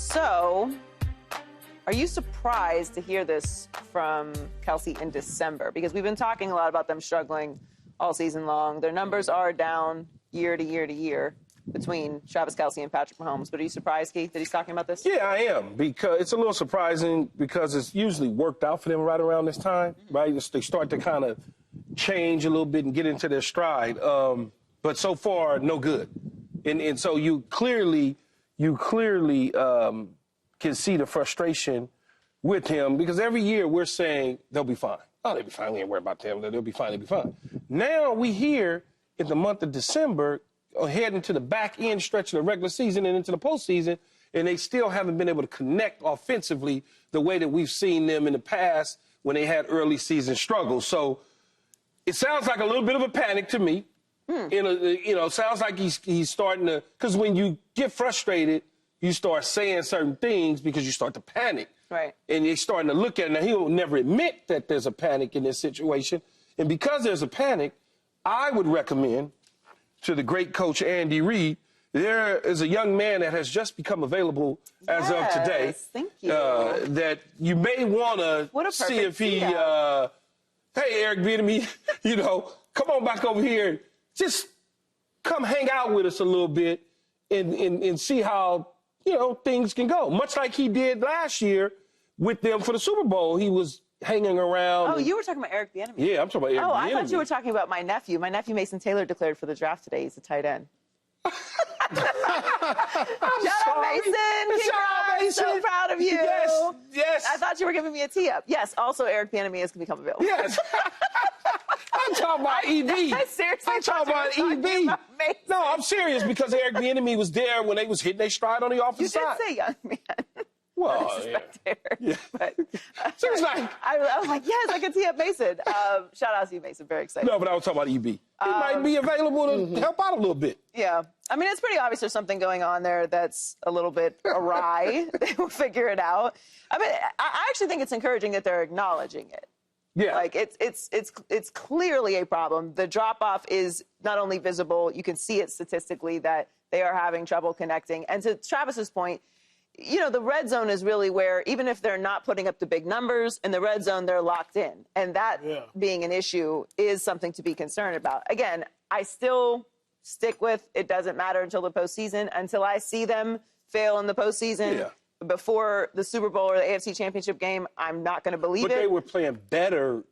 So, are you surprised to hear this from Kelce in December? Because we've been talking a lot about them struggling all season long. Their numbers are down year to year to year between Travis Kelce and Patrick Mahomes. But are you surprised, Keith, that he's talking about this? Yeah, I am, because it's a little surprising because it's usually worked out for them right around this time, right? They start to kind of change a little bit and get into their stride. But so far, no good. And so you clearly can see the frustration with him, because every year we're saying they'll be fine. Oh, they'll be fine. We ain't worried about them. They'll be fine. They'll be fine. Now we hear in the month of December, heading to the back end stretch of the regular season and into the postseason, and they still haven't been able to connect offensively the way that we've seen them in the past when they had early season struggles. So it sounds like a little bit of a panic to me. Sounds like he's starting to, because when you get frustrated, you start saying certain things because you start to panic. Right. And you're starting to look at it. Now, he'll never admit that there's a panic in this situation. And because there's a panic, I would recommend to the great coach Andy Reid, there is a young man that has just become available as of today. Thank you. That you may want to see if he, hey, Eric Bieniemy, come on back over here. Just come hang out with us a little bit and see how, things can go. Much like he did last year with them for the Super Bowl. He was hanging around. Oh, you were talking about Eric Bieniemy. Yeah, I'm talking about Eric Bieniemy. I thought you were talking about my nephew. My nephew, Mason Taylor, declared for the draft today. He's a tight end. Shout out, Mason. Congrats. So proud of you. Yes. I thought you were giving me a tee up. Yes, also Eric Bieniemy has become available. Yes. I'm talking about EB. Seriously, I'm talking about EB. No, I'm serious, because Eric Bieniemy was there when they was hitting their stride on the offensive side. You did say young man. Well, yeah. But, so it's like, I was like, yes, I can tee up Mason. Shout out to you, Mason. Very excited. No, but I was talking about EB. He might be available to help out a little bit. Yeah. I mean, it's pretty obvious there's something going on there that's a little bit awry. They will figure it out. I mean, I actually think it's encouraging that they're acknowledging it. Yeah. Like, it's clearly a problem. The drop-off is not only visible, you can see it statistically that they are having trouble connecting. And to Travis's point, the red zone is really where, even if they're not putting up the big numbers, in the red zone, they're locked in. And that being an issue is something to be concerned about. Again, I still stick with it doesn't matter until the postseason. Until I see them fail in the postseason before the Super Bowl or the AFC Championship game, I'm not going to believe it. But they were playing better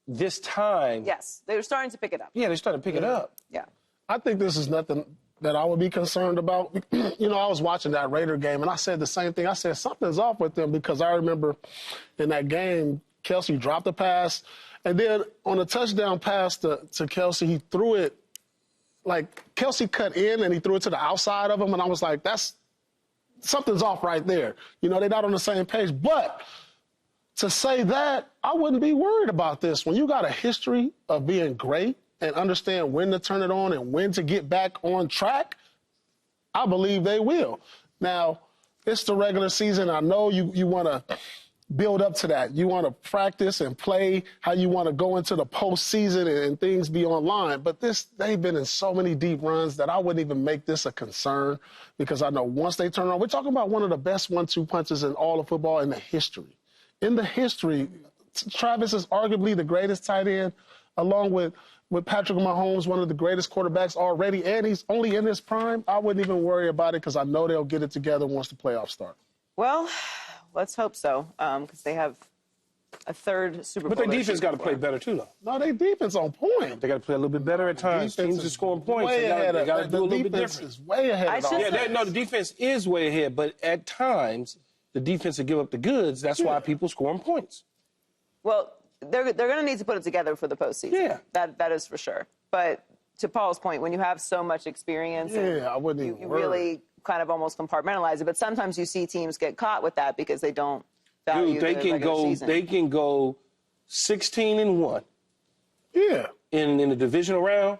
this time. Yes, they were starting to pick it up. Yeah, they're starting to pick it up. Yeah. I think this is nothing that I would be concerned about. I was watching that Raider game, and I said the same thing. I said, something's off with them, because I remember in that game, Kelce dropped a pass, and then on a touchdown pass to Kelce, he threw it, like Kelce cut in, and he threw it to the outside of him, and I was like, something's off right there. They're not on the same page. But to say that, I wouldn't be worried about this. When you got a history of being great and understand when to turn it on and when to get back on track, I believe they will. Now, it's the regular season. I know you want to build up to that. You want to practice and play how you want to go into the postseason and things be online. But they've been in so many deep runs that I wouldn't even make this a concern, because I know once they turn it on, we're talking about one of the best 1-2 punches in all of football in the history. In the history, Travis is arguably the greatest tight end, along with Patrick Mahomes, one of the greatest quarterbacks already, and he's only in his prime. I wouldn't even worry about it, because I know they'll get it together once the playoffs start. Well, let's hope so, because they have a third Super Bowl. But their defense got to play better, too, though. No, their defense on point. They got to play a little bit better at times. Teams are scoring points. They got to do a little bit different. Is way ahead of the defense is way ahead, but at times, the defense will give up the goods. That's why people scoring points. Well, they're going to need to put it together for the postseason. Yeah. That is for sure. But to Paul's point, when you have so much experience, I wouldn't even worry. You really kind of almost compartmentalize it. But sometimes you see teams get caught with that because they don't value the regular season. They can go 16-1. Yeah. In the divisional round,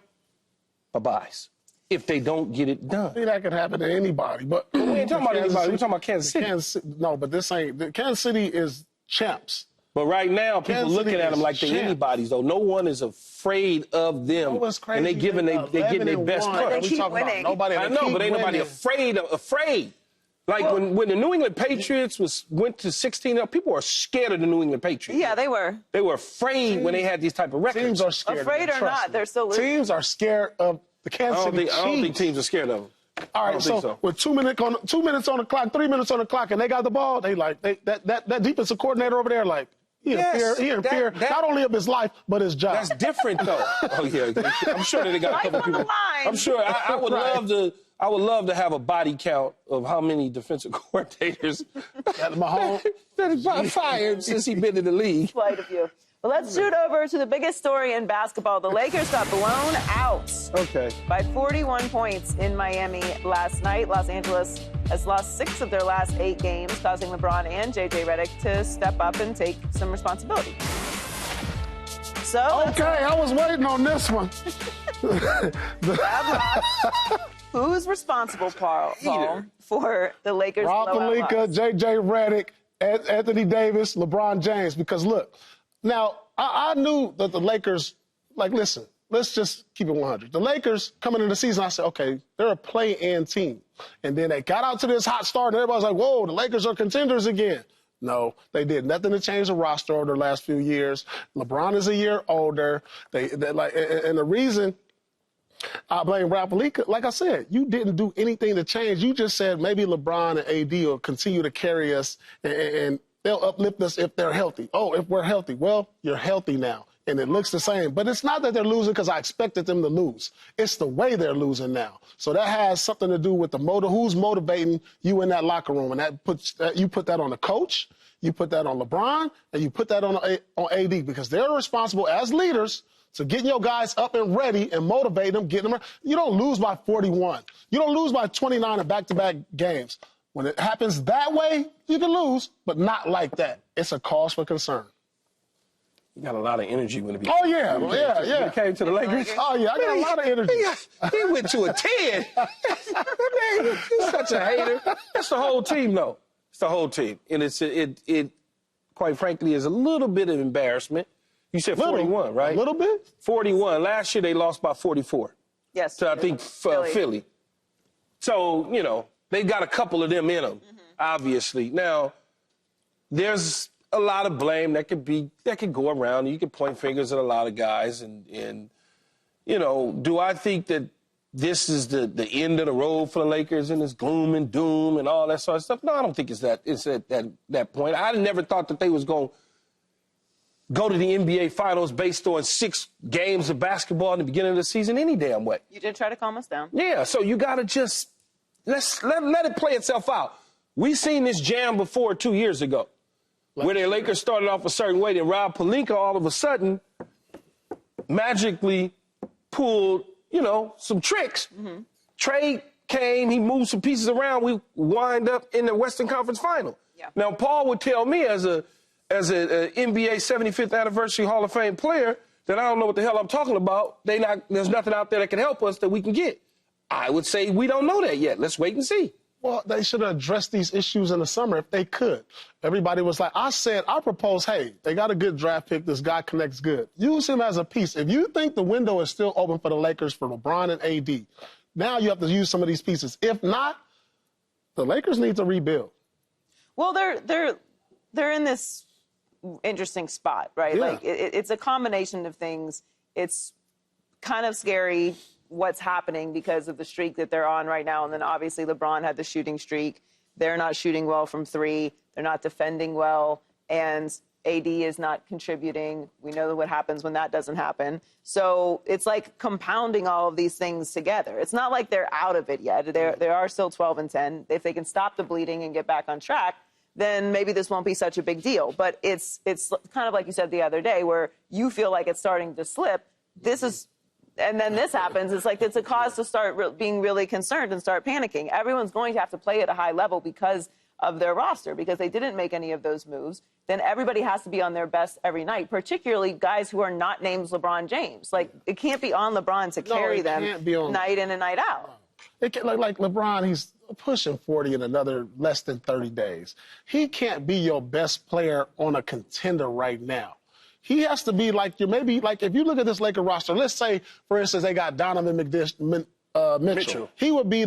bye-byes. If they don't get it done. I think that could happen to anybody. But we ain't talking about anybody. We're talking about Kansas City. No, but this ain't. Kansas City is champs. But right now, people looking at them like they're anybody's, though. No one is afraid of them. What's crazy? And they getting their best But they push. keep winning. Nobody. I know, but ain't nobody afraid. Like when the New England Patriots went to 16-0, people were scared of the New England Patriots. Yeah, they were. They were afraid when they had these type of records. Teams are scared. Afraid or not, they're still losing. Teams are scared of the Kansas City Chiefs. I don't think teams are scared of them. All right, so with 2 minutes on the clock, 3 minutes on the clock, and they got the ball, that defensive coordinator over there, like, he in fear not only of his life, but his job. That's different, though. Oh, yeah. I'm sure that they got a couple people. I'm sure. I would love to. I would love to have a body count of how many defensive coordinators that Mahomes that he fired since he's been in the league. Quite a few. Well, let's shoot over to the biggest story in basketball. The Lakers got blown out by 41 points in Miami last night. Los Angeles has lost 6 of their last 8 games, causing LeBron and J.J. Redick to step up and take some responsibility. So, okay, I was waiting on this one. Who's responsible, Paul, for the Lakers' Rob blowout Pelinka, J.J. Redick, Anthony Davis, LeBron James. Because, look, now, I knew that the Lakers, like, listen, let's just keep it 100. The Lakers, coming into the season, I said, okay, they're a play-in team. And then they got out to this hot start, and everybody's like, whoa, the Lakers are contenders again. No, they did nothing to change the roster over the last few years. LeBron is a year older. And the reason I blame Rob Pelinka, like I said, you didn't do anything to change. You just said maybe LeBron and AD will continue to carry us and they'll uplift us if they're healthy. Oh, if we're healthy. Well, you're healthy now, and it looks the same. But it's not that they're losing because I expected them to lose. It's the way they're losing now. So that has something to do with who's motivating you in that locker room. And you put that on the coach, you put that on LeBron, and you put that on AD because they're responsible as leaders to getting your guys up and ready and motivate them, getting them. You don't lose by 41. You don't lose by 29 in back-to-back games. When it happens that way, you can lose, but not like that. It's a cause for concern. You got a lot of energy when it Oh, yeah. When it came to the Lakers. Oh, yeah, I got a lot of energy. He went to a 10. Man, he's such a hater. That's the whole team, though. It's the whole team. And it quite frankly, is a little bit of embarrassment. You said 41, right? A little bit? 41. Last year, they lost by 44. Yes. So I think Philly. So, you know, they got a couple of them in them, obviously. Now, there's a lot of blame that could go around. You can point fingers at a lot of guys. And you know, do I think that this is the end of the road for the Lakers and it's gloom and doom and all that sort of stuff? No, I don't think it's at that point. I never thought that they was going to go to the NBA Finals based on 6 games of basketball in the beginning of the season any damn way. You did try to calm us down. Yeah, so you got to just let it play itself out. We seen this jam before 2 years ago where the Lakers started off a certain way, then Rob Pelinka all of a sudden magically pulled, you know, some tricks. Trade came, he moved some pieces around, we wind up in the Western Conference Final. Yeah. Now, Paul would tell me as an NBA 75th anniversary Hall of Fame player that I don't know what the hell I'm talking about. There's nothing out there that can help us that we can get. I would say we don't know that yet. Let's wait and see. Well, they should have addressed these issues in the summer if they could. Everybody was like, I proposed, hey, they got a good draft pick. This guy connects good. Use him as a piece. If you think the window is still open for the Lakers for LeBron and AD, now you have to use some of these pieces. If not, the Lakers need to rebuild. Well, they're in this interesting spot, right? Yeah. Like it's a combination of things. It's kind of scary what's happening because of the streak that they're on right now. And then obviously LeBron had the shooting streak. They're not shooting well from 3. They're not defending well. And AD is not contributing. We know what happens when that doesn't happen. So it's like compounding all of these things together. It's not like they're out of it yet. They are still 12-10. If they can stop the bleeding and get back on track, then maybe this won't be such a big deal. But it's kind of like you said the other day where you feel like it's starting to slip. And then this happens. It's like it's a cause to start being really concerned and start panicking. Everyone's going to have to play at a high level because of their roster, because they didn't make any of those moves. Then everybody has to be on their best every night, particularly guys who are not named LeBron James. Like, it can't be on LeBron to carry them night in and night out. It can, like LeBron, he's pushing 40 in another less than 30 days. He can't be your best player on a contender right now. He has to be like maybe like if you look at this Laker roster, let's say, for instance, they got Donovan Mitchell. He would be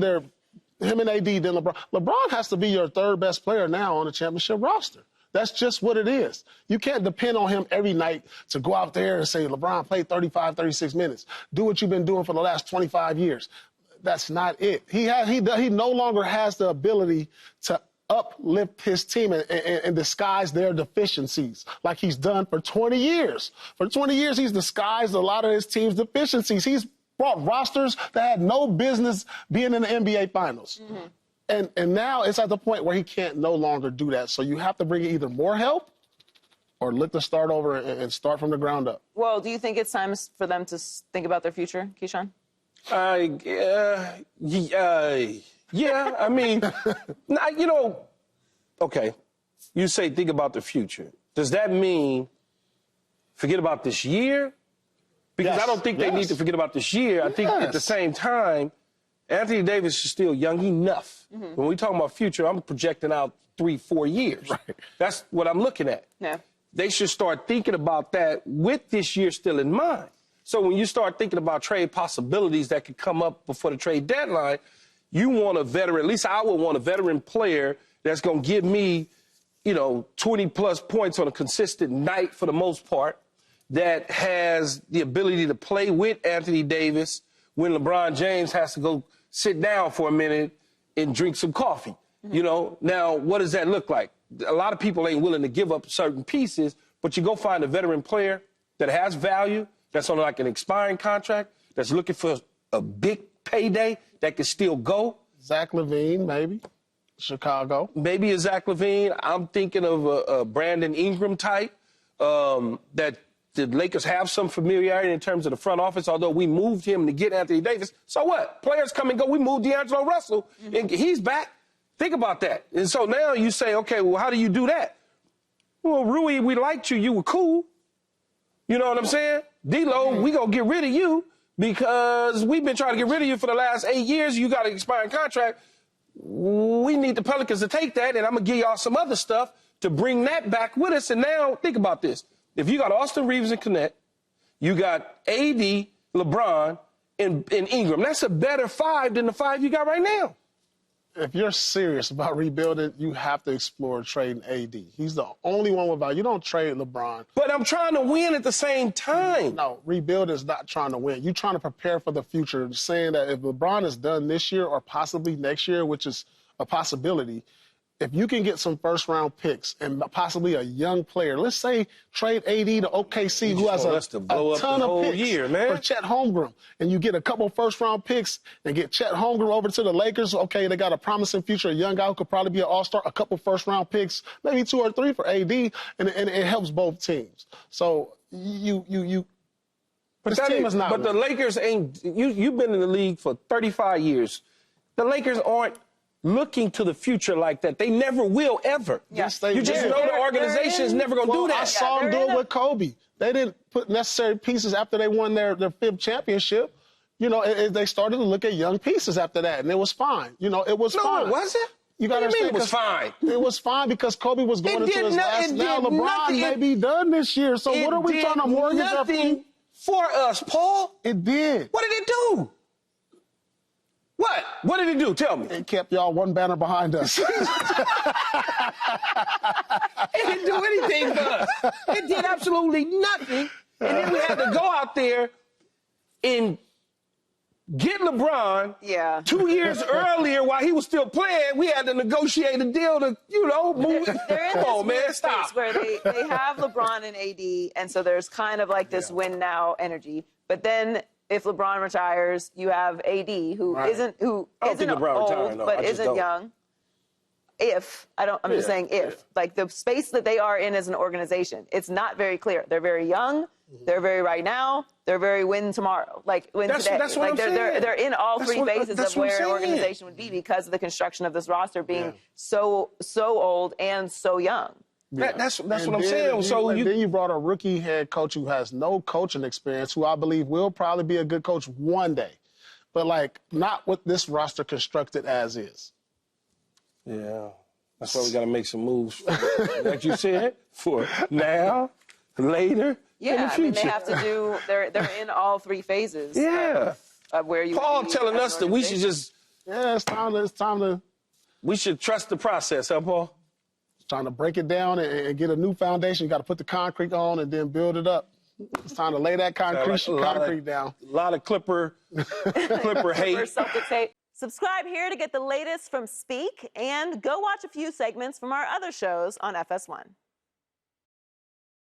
Him and AD, then LeBron. LeBron has to be your third best player now on the championship roster. That's just what it is. You can't depend on him every night to go out there and say, LeBron played 35, 36 minutes. Do what you've been doing for the last 25 years. That's not it. He no longer has the ability to uplift his team and disguise their deficiencies like he's done for 20 years. For 20 years, he's disguised a lot of his team's deficiencies. He's brought rosters that had no business being in the NBA Finals. Mm-hmm. And now it's at the point where he can't no longer do that. So you have to bring either more help or look to start over and start from the ground up. Well, do you think it's time for them to think about their future, Keyshawn? Yeah, I mean, okay, you say think about the future. Does that mean forget about this year? Because I don't think they need to forget about this year. I think at the same time, Anthony Davis is still young enough. Mm-hmm. When we talk about future, I'm projecting out 3-4 years. Right. That's what I'm looking at. Yeah. They should start thinking about that with this year still in mind. So when you start thinking about trade possibilities that could come up before the trade deadline, you want a veteran, at least I would want a veteran player that's going to give me, 20-plus points on a consistent night for the most part, that has the ability to play with Anthony Davis when LeBron James has to go sit down for a minute and drink some coffee. Mm-hmm. Now, what does that look like? A lot of people ain't willing to give up certain pieces, but you go find a veteran player that has value, that's on like an expiring contract, that's looking for a big payday that can still go. Zach LaVine, maybe. Chicago. Maybe a Zach LaVine. I'm thinking of a Brandon Ingram type that the Lakers have some familiarity in terms of the front office, although we moved him to get Anthony Davis. So what? Players come and go. We moved D'Angelo Russell, and he's back. Think about that. And so now you say, okay, well, how do you do that? Well, Rui, we liked you. You were cool. You know what I'm saying? D-Lo, we going to get rid of you because we've been trying to get rid of you for the last 8 years. You got an expiring contract. We need the Pelicans to take that, and I'm going to give y'all some other stuff to bring that back with us. And now think about this. If you got Austin Reeves and Connect, you got AD, LeBron, and Ingram, that's a better 5 than the 5 you got right now. If you're serious about rebuilding, you have to explore trading AD. He's the only one with value. You don't trade LeBron. But I'm trying to win at the same time. No, rebuild is not trying to win. You're trying to prepare for the future, saying that if LeBron is done this year or possibly next year, which is a possibility, if you can get some first-round picks and possibly a young player, let's say trade AD to OKC, who has a ton of picks for Chet Holmgren, and you get a couple first-round picks and get Chet Holmgren over to the Lakers. Okay, they got a promising future, a young guy who could probably be an all-star, a couple first-round picks, maybe 2 or 3 for AD, and it helps both teams. So But the Lakers ain't. You've been in the league for 35 years. The Lakers aren't looking to the future like that. They never will, ever. Yes, you just know the organization is never going to do that. I saw them do it with Kobe. They didn't put necessary pieces after they won their 5th championship. They started to look at young pieces after that, and it was fine. It was fine. No, was it? You got to understand, it was fine. It was fine because Kobe was going into his last. Now LeBron may be done this year. So what are we trying to mortgage our future for us, Paul? It did. What did it do? What? What did it do? Tell me. It kept y'all one banner behind us. It didn't do anything for us. It did absolutely nothing. And then we had to go out there and get LeBron 2 years earlier while he was still playing. We had to negotiate a deal to, move. Come on, man, stop. Where they have LeBron and AD, and so there's kind of like this win now energy. But then if LeBron retires, you have AD, who isn't old, but isn't young. I'm just saying like the space that they are in as an organization, it's not very clear. They're very young. They're very right now. They're very win tomorrow. Like win today. That's what they're in all 3 phases of where an organization would be because of the construction of this roster being so old and so young. Yeah. That's what I'm saying. Then you brought a rookie head coach who has no coaching experience, who I believe will probably be a good coach one day, but not with this roster constructed as is. Yeah, that's why we got to make some moves, like you said, for now, later, in the future. I mean, they have to do. They're in all 3 phases. Yeah. Of where you. Paul telling us that we should just Yeah, it's time to We should trust the process, huh, Paul? trying to break it down and get a new foundation. You got to put the concrete on and then build it up. It's time to lay that concrete down. A lot of Clipper hate. For self-dictate. Subscribe here to get the latest from Speak, and go watch a few segments from our other shows on FS1.